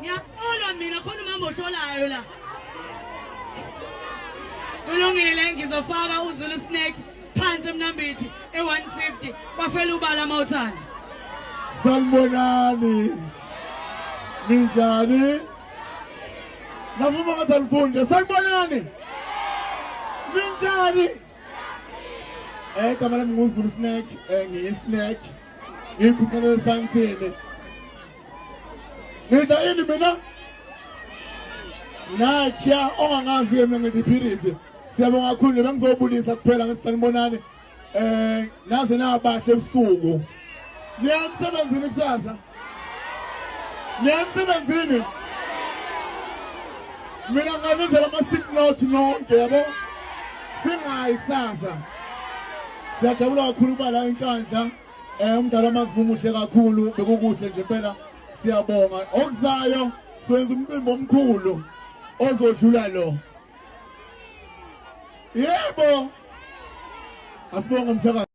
Ngiyaqola mina khona umama ohlolayo la. Kulungile ngizofaka uZulu Snake phansi emnambithi e150 bafela ubala mawuthanda. Sanibonani. Ninjani? Navuma ngathi anifunde. Sanibonani. Ninjani? Igama lami nguZulu Snake, ngiyi-Snake. Ngiyiphuthele Sangithini. Ngitha ini mina? Natsha ongangazi mina ngithi Phirithi. Siyabonga kakhulu bengizobulisa kuphela ngithi sanibonani. Naze nabahle ebusuku. Niyamsebenzini kusasa. Niyamsebenzini. Mina nganizela ama-stick note nonke yabo. Singayi kusasa. Siyajabula kakhulu ukuba la enkandla. Umdlalo wamazimu muhle kakhulu bekukuhle nje phela siyabonga. Okuzayo siwenza umcimbi omkhulu ozodlula lo. Yebo. Asibonge umsakazi.